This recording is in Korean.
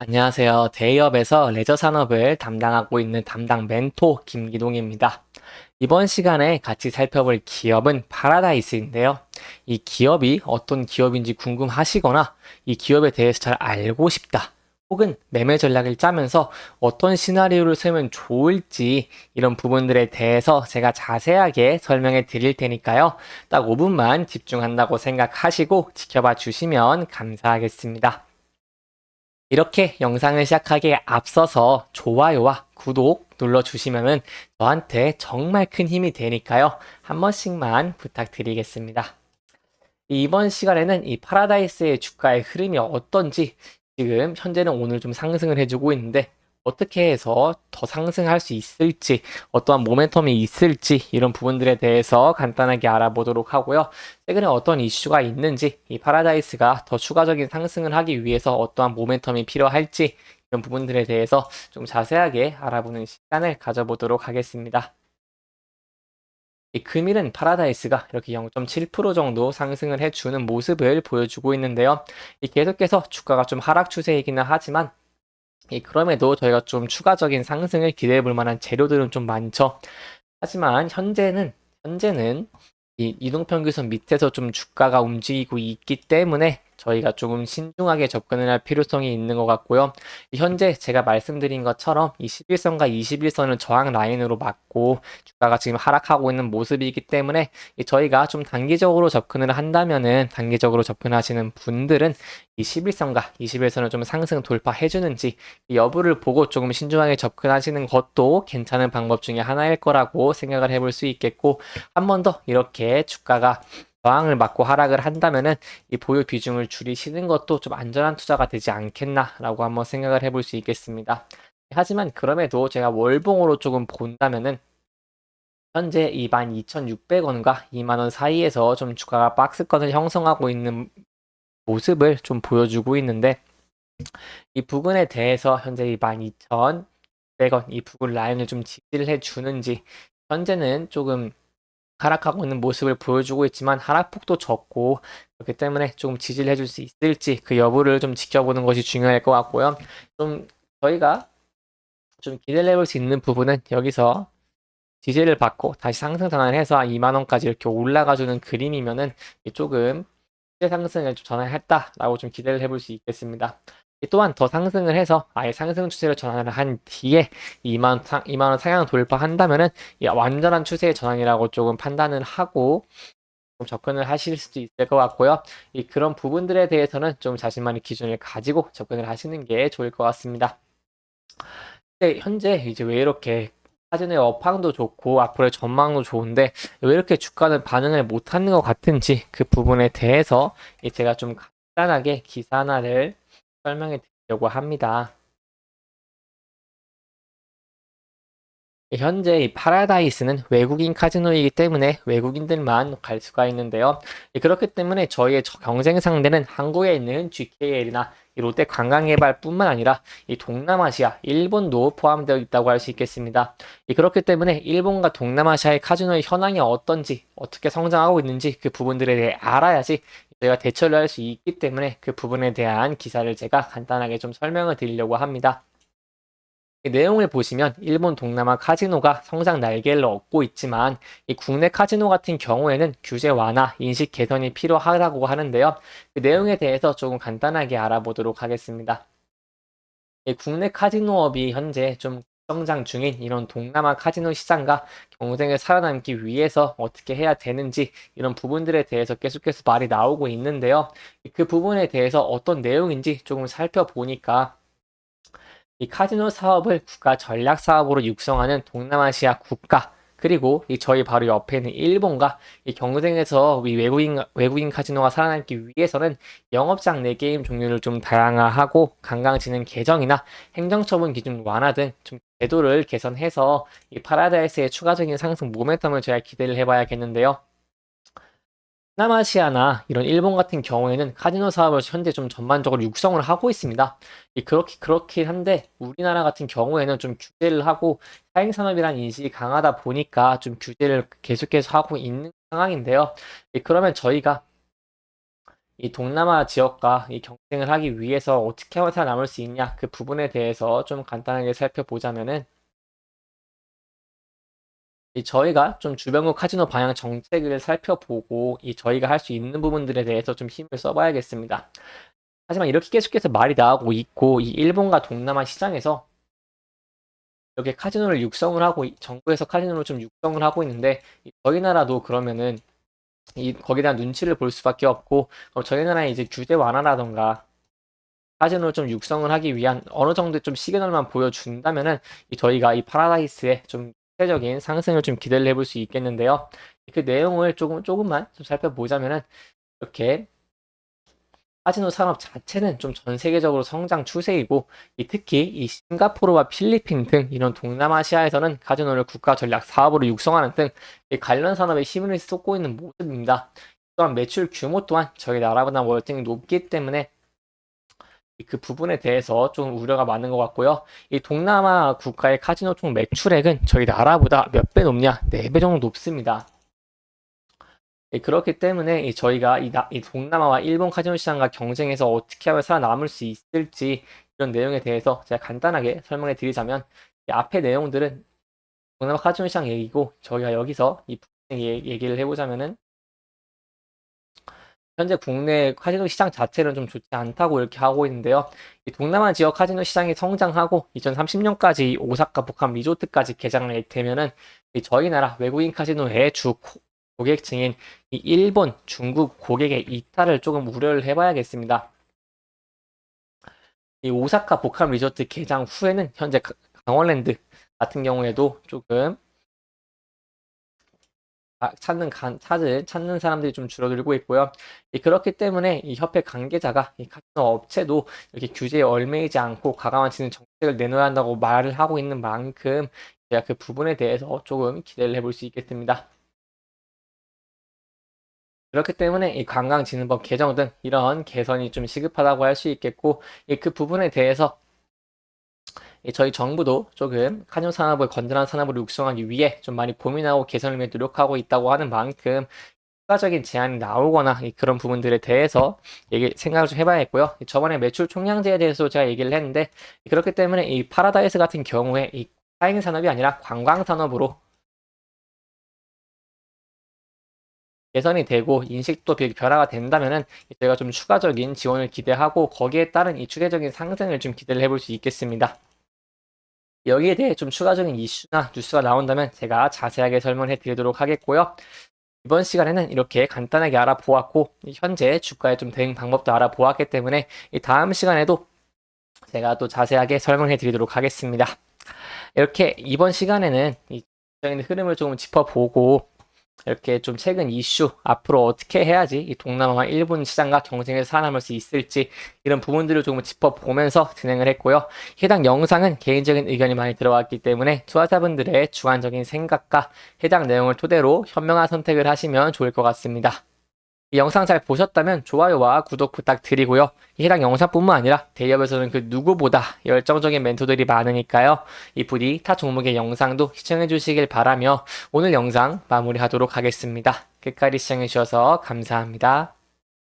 안녕하세요. 대기업에서 레저 산업을 담당하고 있는 담당 멘토 김기동입니다. 이번 시간에 같이 살펴볼 기업은 파라다이스인데요. 이 기업이 어떤 기업인지 궁금하시거나 이 기업에 대해서 잘 알고 싶다. 혹은 매매 전략을 짜면서 어떤 시나리오를 쓰면 좋을지 이런 부분들에 대해서 제가 자세하게 설명해 드릴 테니까요. 딱 5분만 집중한다고 생각하시고 지켜봐 주시면 감사하겠습니다. 이렇게 영상을 시작하기에 앞서서 좋아요와 구독 눌러주시면은 저한테 정말 큰 힘이 되니까요. 한 번씩만 부탁드리겠습니다. 이번 시간에는 이 파라다이스의 주가의 흐름이 어떤지 지금 현재는 오늘 좀 상승을 해주고 있는데 어떻게 해서 더 상승할 수 있을지 어떠한 모멘텀이 있을지 이런 부분들에 대해서 간단하게 알아보도록 하고요. 최근에 어떤 이슈가 있는지 이 파라다이스가 더 추가적인 상승을 하기 위해서 어떠한 모멘텀이 필요할지 이런 부분들에 대해서 좀 자세하게 알아보는 시간을 가져보도록 하겠습니다. 이 금일은 파라다이스가 이렇게 0.7% 정도 상승을 해주는 모습을 보여주고 있는데요. 이 계속해서 주가가 좀 하락 추세이기는 하지만 그럼에도 저희가 좀 추가적인 상승을 기대해 볼 만한 재료들은 좀 많죠. 하지만 현재는 이 이동평균선 밑에서 좀 주가가 움직이고 있기 때문에 저희가 조금 신중하게 접근을 할 필요성이 있는 것 같고요. 현재 제가 말씀드린 것처럼 이 11선과 21선을 저항 라인으로 맞고 주가가 지금 하락하고 있는 모습이기 때문에 저희가 좀 단기적으로 접근을 한다면은 단기적으로 접근하시는 분들은 이 11선과 21선을 좀 상승 돌파해 주는지 여부를 보고 조금 신중하게 접근하시는 것도 괜찮은 방법 중에 하나일 거라고 생각을 해볼 수 있겠고, 한 번 더 이렇게 주가가 저항을 맞고 하락을 한다면은 이 보유 비중을 줄이시는 것도 좀 안전한 투자가 되지 않겠나라고 한번 생각을 해볼 수 있겠습니다. 하지만 그럼에도 제가 월봉으로 조금 본다면은 현재 이 12,600원과 2만 원 사이에서 좀 주가가 박스권을 형성하고 있는 모습을 좀 보여주고 있는데, 이 부분에 대해서 현재 이 12,100원 이 부분 라인을 좀 지지를 해주는지, 현재는 조금 하락하고 있는 모습을 보여주고 있지만 하락폭도 적고 그렇기 때문에 조금 지지를 해줄 수 있을지 그 여부를 좀 지켜보는 것이 중요할 것 같고요. 좀 저희가 좀 기대를 해볼 수 있는 부분은 여기서 지지를 받고 다시 상승 전환을 해서 2만 원까지 이렇게 올라가주는 그림이면은 조금 시세 상승을 좀 전환했다라고 좀 기대를 해볼 수 있겠습니다. 또한 더 상승을 해서 아예 상승 추세를 전환을 한 뒤에 2만 원 상향 돌파한다면은 완전한 추세의 전환이라고 조금 판단을 하고 좀 접근을 하실 수도 있을 것 같고요. 그런 부분들에 대해서는 좀 자신만의 기준을 가지고 접근을 하시는 게 좋을 것 같습니다. 근데 현재 이제 왜 이렇게 사진의 업황도 좋고 앞으로의 전망도 좋은데 왜 이렇게 주가는 반응을 못하는 것 같은지 그 부분에 대해서 제가 좀 간단하게 기사 하나를 설명해 드리려고 합니다. 현재 이 파라다이스는 외국인 카지노이기 때문에 외국인들만 갈 수가 있는데요. 그렇기 때문에 저희의 경쟁 상대는 한국에 있는 GKL이나 롯데 관광개발뿐만 아니라 이 동남아시아, 일본도 포함되어 있다고 할 수 있겠습니다. 그렇기 때문에 일본과 동남아시아의 카지노의 현황이 어떤지, 어떻게 성장하고 있는지 그 부분들에 대해 알아야지 저희가 대처를 할 수 있기 때문에 그 부분에 대한 기사를 제가 간단하게 좀 설명을 드리려고 합니다. 이 내용을 보시면 일본 동남아 카지노가 성장 날개를 얻고 있지만 이 국내 카지노 같은 경우에는 규제 완화, 인식 개선이 필요하다고 하는데요. 그 내용에 대해서 조금 간단하게 알아보도록 하겠습니다. 이 국내 카지노업이 현재 좀 성장 중인 이런 동남아 카지노 시장과 경쟁을 살아남기 위해서 어떻게 해야 되는지 이런 부분들에 대해서 계속해서 말이 나오고 있는데요. 그 부분에 대해서 어떤 내용인지 조금 살펴보니까 이 카지노 사업을 국가 전략 사업으로 육성하는 동남아시아 국가, 그리고 저희 바로 옆에 있는 일본과 이 경쟁에서 이 외국인 카지노가 살아남기 위해서는 영업장 내 게임 종류를 좀 다양화하고 관광진흥 개정이나 행정처분 기준 완화 등 좀 제도를 개선해서 이 파라다이스의 추가적인 상승 모멘텀을 저희가 기대를 해봐야겠는데요. 동남아시아나 이런 일본 같은 경우에는 카지노 사업을 현재 좀 전반적으로 육성을 하고 있습니다. 그렇긴 한데 우리나라 같은 경우에는 좀 규제를 하고 사행산업이라는 인식이 강하다 보니까 좀 규제를 계속해서 하고 있는 상황인데요. 그러면 저희가 이 동남아 지역과 이 경쟁을 하기 위해서 어떻게 하면 살아남을 수 있냐, 그 부분에 대해서 좀 간단하게 살펴보자면은, 이 저희가 좀 주변국 카지노 방향 정책을 살펴보고 이 저희가 할 수 있는 부분들에 대해서 좀 힘을 써봐야겠습니다. 하지만 이렇게 계속해서 말이 나오고 있고 이 일본과 동남아 시장에서 이렇게 카지노를 육성을 하고 정부에서 카지노를 좀 육성을 하고 있는데 저희 나라도 그러면은 이 거기에 대한 눈치를 볼 수밖에 없고 그럼 저희 나라의 이제 규제 완화라던가 카지노를 좀 육성을 하기 위한 어느 정도의 좀 시그널만 보여준다면은 저희가 이 파라다이스의 좀 대적인 상승을 좀 기대를 해볼 수 있겠는데요. 그 내용을 조금만 좀 살펴보자면은 이렇게 카지노 산업 자체는 좀 전 세계적으로 성장 추세이고 특히 이 싱가포르와 필리핀 등 이런 동남아시아에서는 카지노를 국가 전략 사업으로 육성하는 등 관련 산업에 힘을 쏟고 있는 모습입니다. 또한 매출 규모 또한 저희 나라보다 월등히 높기 때문에 그 부분에 대해서 좀 우려가 많은 것 같고요. 이 동남아 국가의 카지노 총 매출액은 저희 나라보다 몇 배 높냐? 4배 정도 높습니다. 그렇기 때문에 저희가 이 동남아와 일본 카지노 시장과 경쟁해서 어떻게 하면 살아남을 수 있을지 이런 내용에 대해서 제가 간단하게 설명해 드리자면 이 앞의 내용들은 동남아 카지노 시장 얘기고 저희가 여기서 이 얘기를 해보자면은 현재 국내 카지노 시장 자체는 좀 좋지 않다고 이렇게 하고 있는데요. 이 동남아 지역 카지노 시장이 성장하고 2030년까지 오사카 복합 리조트까지 개장을 되면은 저희 나라 외국인 카지노의 주 고객층인 이 일본, 중국 고객의 이탈을 조금 우려를 해봐야겠습니다. 이 오사카 복합 리조트 개장 후에는 현재 강원랜드 같은 경우에도 조금 찾는 사람들이 좀 줄어들고 있고요. 그렇기 때문에 이 협회 관계자가 이 카지노 업체도 이렇게 규제에 얽매이지 않고 과감한 지는 정책을 내놓아야 한다고 말을 하고 있는 만큼 제가 그 부분에 대해서 조금 기대를 해볼 수 있겠습니다. 그렇기 때문에 이 관광진흥법 개정 등 이런 개선이 좀 시급하다고 할 수 있겠고 그 부분에 대해서 저희 정부도 조금 카지노 산업을 건전한 산업으로 육성하기 위해 좀 많이 고민하고 개선을 위해 노력하고 있다고 하는 만큼 추가적인 제한이 나오거나 그런 부분들에 대해서 생각을 좀 해봐야겠고요. 저번에 매출 총량제에 대해서 제가 얘기를 했는데 그렇기 때문에 이 파라다이스 같은 경우에 이 사인 산업이 아니라 관광 산업으로 개선이 되고 인식도 변화가 된다면은 저희가 좀 추가적인 지원을 기대하고 거기에 따른 이 추세적인 상승을 좀 기대를 해볼 수 있겠습니다. 여기에 대해 좀 추가적인 이슈나 뉴스가 나온다면 제가 자세하게 설명해 드리도록 하겠고요. 이번 시간에는 이렇게 간단하게 알아보았고 현재 주가의 좀 대응 방법도 알아보았기 때문에 이 다음 시간에도 제가 또 자세하게 설명해 드리도록 하겠습니다. 이렇게 이번 시간에는 이 시장의 흐름을 조금 짚어보고 이렇게 좀 최근 이슈 앞으로 어떻게 해야지 이 동남아와 일본 시장과 경쟁에서 살아남을 수 있을지 이런 부분들을 조금 짚어보면서 진행을 했고요. 해당 영상은 개인적인 의견이 많이 들어왔기 때문에 투자자분들의 주관적인 생각과 해당 내용을 토대로 현명한 선택을 하시면 좋을 것 같습니다. 이 영상 잘 보셨다면 좋아요와 구독 부탁드리고요. 해당 영상뿐만 아니라 대기업에서는 그 누구보다 열정적인 멘토들이 많으니까요. 이 부디 타 종목의 영상도 시청해 주시길 바라며 오늘 영상 마무리하도록 하겠습니다. 끝까지 시청해 주셔서 감사합니다.